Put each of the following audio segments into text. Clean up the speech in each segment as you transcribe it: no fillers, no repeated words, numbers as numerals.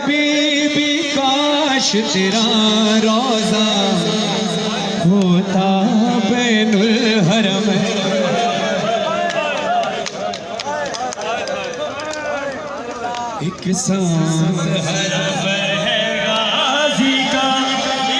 बीबी काश तेरा रोजा होता बैनुल हरम। एक सांस हरम है गाजी का,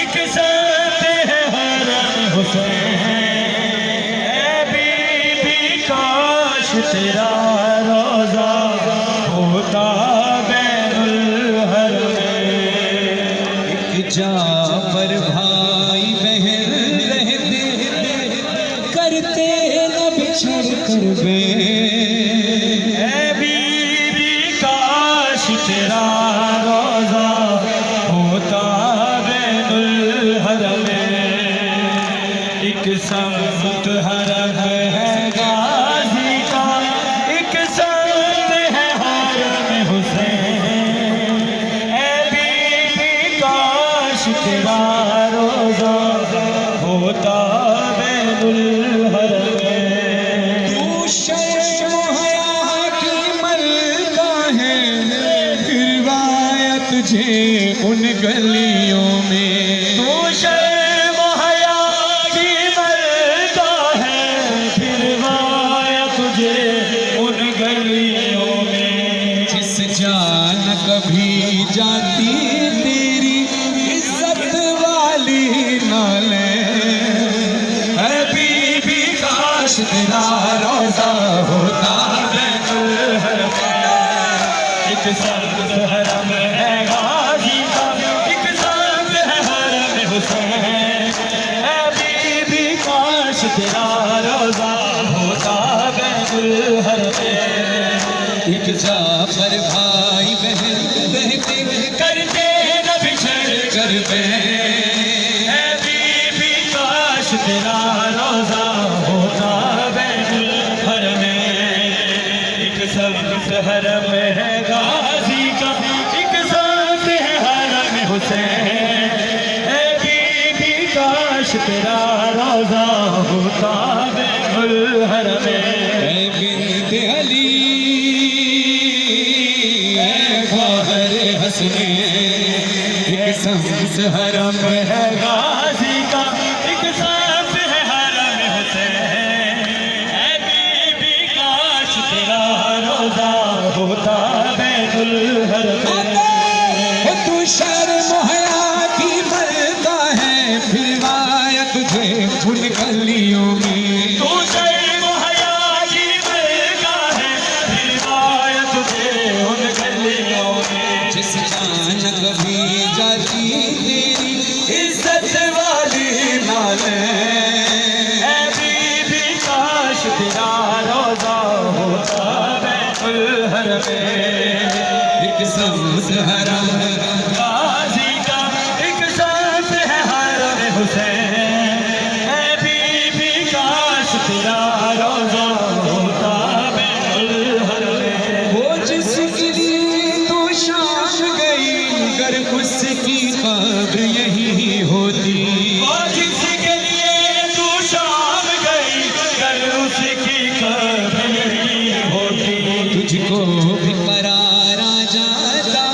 एक सांस है हरम हुसैन। बीबी काश तेरा रोजा होता जा पर भाई बहन रहते करते न बिछड़ कर बे। बीबी काश तेरा रोजा होता बैनुल हरम। एक संत हरम है गाजी का, एक संत है हरम हुसैन। तेरा रोजा होता बैनुल हरम। तू शर्म-ओ-हया की मलका है, फिरवाया तुझे उन गलियों में। तू शर्म-ओ-हया की मलका है, फिरवाया तुझे उन गलियों में। जिस जान कभी जाती तेरा रोजा होता बैनुल हरम। एक संत हरम है गाजी का, एक संत है हरम हुसैन। बीबी काश तेरा रोजा होता बैनुल हरम। एक जा पर भाई बहन रहते करते न बिछड़ कर बे। बीबी काश तेरा रोजा होता हरम है गाजी का, एक सांस है हरम हुसैन। बीबी काश तेरा रोजा होता बैनुल हरम। बिन्त अली ख्वाजह हसनैन। एक सांस हरम है गाजी का, एक सांस है हरम हुसैन। बीबी काश तेरा रोजा होता बैनुल हरम। तू शर्म-ओ-हया की मलका है, फिरवाया तुझे उन गलियों में। तू शर्म-ओ-हया की मलका है, फिरवाया तुझे उन गलियों में। जिस जान कभी जाती तेरी इज्जत वाली नाल। बीबी काश तेरा रोजा होता बैनुल हरम। एक सांस हरम गाजी का, एक सांस है हरम हुसैन। बीबी काश तेरा रोजा होता बैनुल हरम। वो जिसके लिए तू शाम गई, अगर उसकी खबर यही होती। वो जिसके लिए तू शाम गई, अगर उसकी खबर यही होती। तुझको भी करारा जाता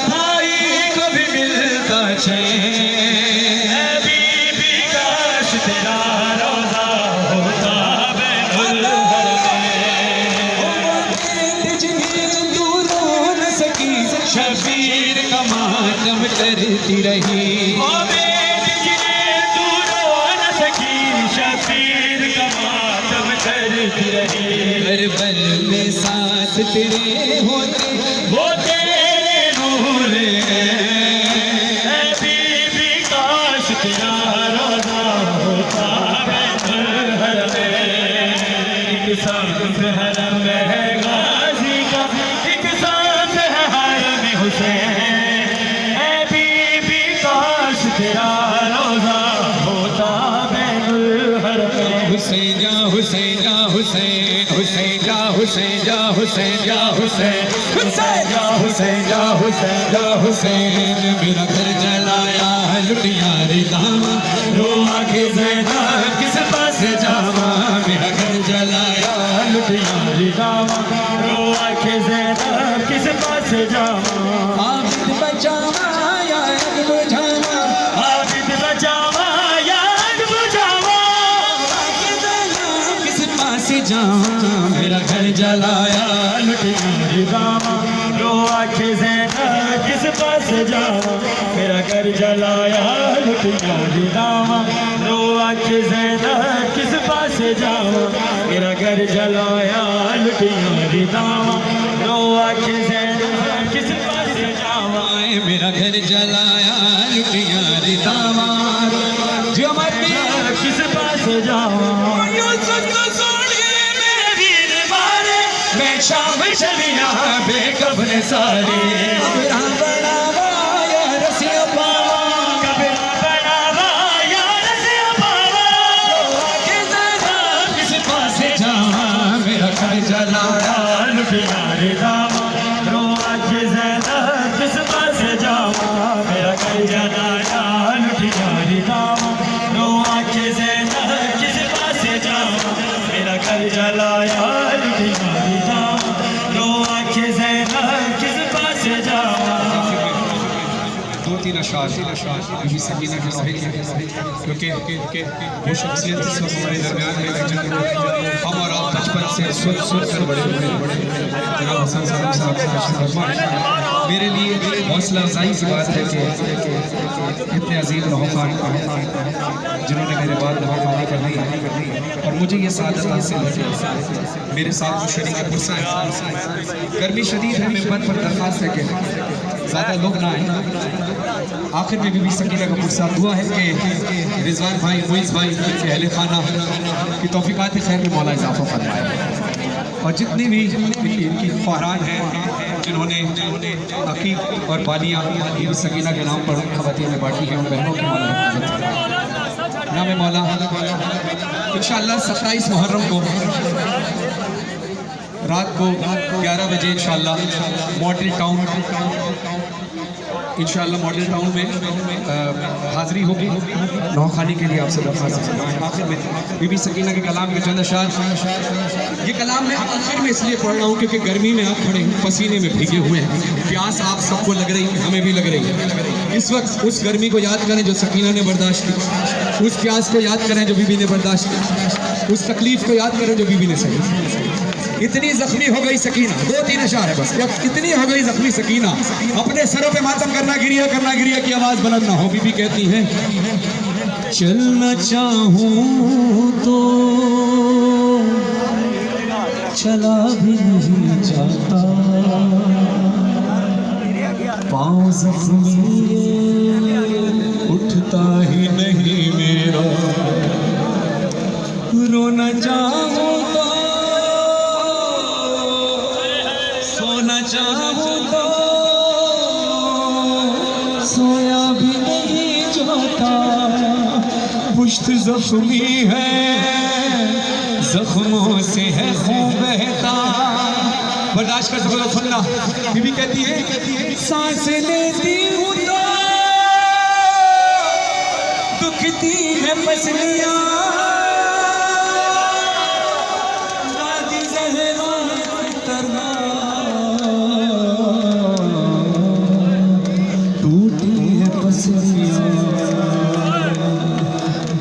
भाई को भी मिलता चैन। बीबी काश तेरा रोजा होता बैनुल हरम। जिन्हें तू रो न सकी, शबीर का मातम करती रही। जिन्हें तू रो न सकी, शबीर का मातम करती रही। करबल में साथ तेरे होते वो तेरे नूर। बीबी काश तेरा रोजा होता बैनुल हरम। एक सांस हरम है गाजी का, एक सांस है हरम हुसैन। बीबी काश तेरा रोजा होता बैनुल हरम। हुसैन जा हुसैन जा हुसैन, हुसैन जा हुसैन जा हुसैन जा हुसैन, हुसैन जा हुसैन जा हुसैन जा हुसैन। मेरा घर जलाया लुटिया रे दामा, रो आके ज़ैनब किस पास जावा। मेरा घर जलाया लुटिया रे दामा, रो आके ज़ैनब किस पास जलाया लुटिया दामा रो आखे ज़ैनब किस पास जावा मेरा घर जलाया लुटिया दामा रो आखे ज़ैनब किस पास जावा मेरा घर जलाया लुटिया दामा रो आखे ज़ैनब किस पास जावा मेरा घर जलाया लुटिया दामा जो मरती किस पास जावा मैं शाम चलिया बेकबन सारी कबरा बनावा या रसिया पावा कबरा बनावा या रसिया पावा आके ज़रा किस पास जावा मेरा घर जलाया लुटिया रे दामा रो आके ज़ैनब किस पास जावा मेरा घर जलाया लुटिया रे दामा रो आके ज़ैनब किस पास जावा मेरा घर जलाया लुटिया रे दामा रो आके ज़ैनब किस पास जावा दो तीन अशार बीबी सकीना के सही क्योंकि वो शख्सियत इस वक्त हमारे दरमियान है लेकिन हम और आप बचपन से सुन कर बड़े हुए जनाब हसन साहब का मेरे लिए हौसला अफजाई की बात है कि इतने अजीम नौखान जिन्होंने मेरे बाद नौखानी कर दी और मुझे ये सादत हासिल है मेरे साथ वो शरीक पुरसा है गर्मी शदीद है मेंबर पर दरख्वास्त है कि ज़्यादा लोग ना आए आखिर में बीबी सकीना का पुरसा दुआ है कि रिजवान भाई मुइज़ भाई के अहले खाना की तौफीकात खैर में मौला इजाफा फरमाए और जितनी भी इनकी ख्वारान हैं जिन्होंने अकीक और बालियाँ बीबी सकीना के नाम पर ख़वातीन में बांटी हैं उन बहनों की मौला नाम मौला इंशाअल्लाह 27 मुहर्रम को रात को 11 बजे इंशाअल्लाह मॉडल टाउन इंशाअल्लाह मॉडल टाउन में हाज़िरी होगी नौखानी के लिए आपसे दरख्वास्त है आखिर में बीबी सकीना के कलाम के चंद अशार ये कलाम मैं आखिर में इसलिए पढ़ रहा हूँ क्योंकि गर्मी में आप खड़े हैं पसीने में भीगे हुए हैं प्यास आप सबको लग रही है हमें भी लग रही है इस वक्त उस गर्मी को याद करें जो सकीना ने बर्दाश्त की उस प्यास को याद करें जो बीबी ने बर्दाश्त की उस तकलीफ़ को याद करें जो बीबी ने सही इतनी जख्मी हो गई सकीना दो तीन अशार है बस इतनी हो गई जख्मी सकीना अपने सरों पे मातम करना गिरिया की आवाज बुलंद ना हो बीबी कहती है चलना चाहूं तो चला भी नहीं जाता पाँव जख्मी उठता ही नहीं मेरा रोना चाहूं तो सोना चाहूं तो सोया भी नहीं जाता पुश्त जख्मी है जख्मों से है खून बहता बर्दाश्त कर सको तो सुनना बीबी कहती है सांस लेती हूँ तो दुखती है पसलियाँ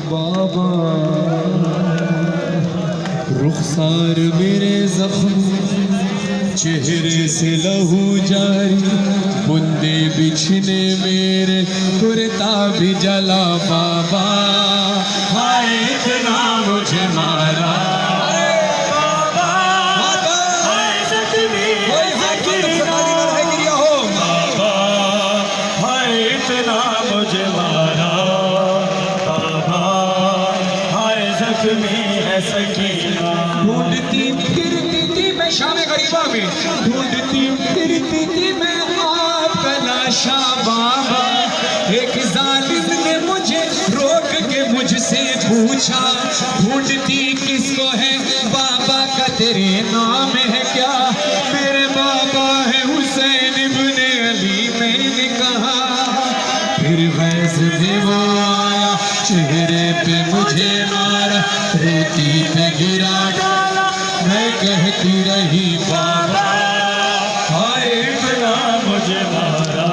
बाबा रुखसार मेरे जख्म चेहरे से लहू जारी बूंदे बिछने मेरे कुर्ता भी जला बाबा हाय इतना मुझे मारा ढूंढती फिरती थी मैं शाम गरीबा में ढूंढती फिरती थी मैं आपका लाशा बाबा एक जालिम ने मुझे रोक के मुझसे पूछा ढूंढती किसको है बाबा का तेरे नाम है क्या मेरे बाबा है हुसैन इब्ने अली मैंने कहा फिर वैसे भी वो आया चेहरे पे मुझे मारा रेती पे गिरा डाला मैं कहती रही बाबा हाय इतना मुझे मारा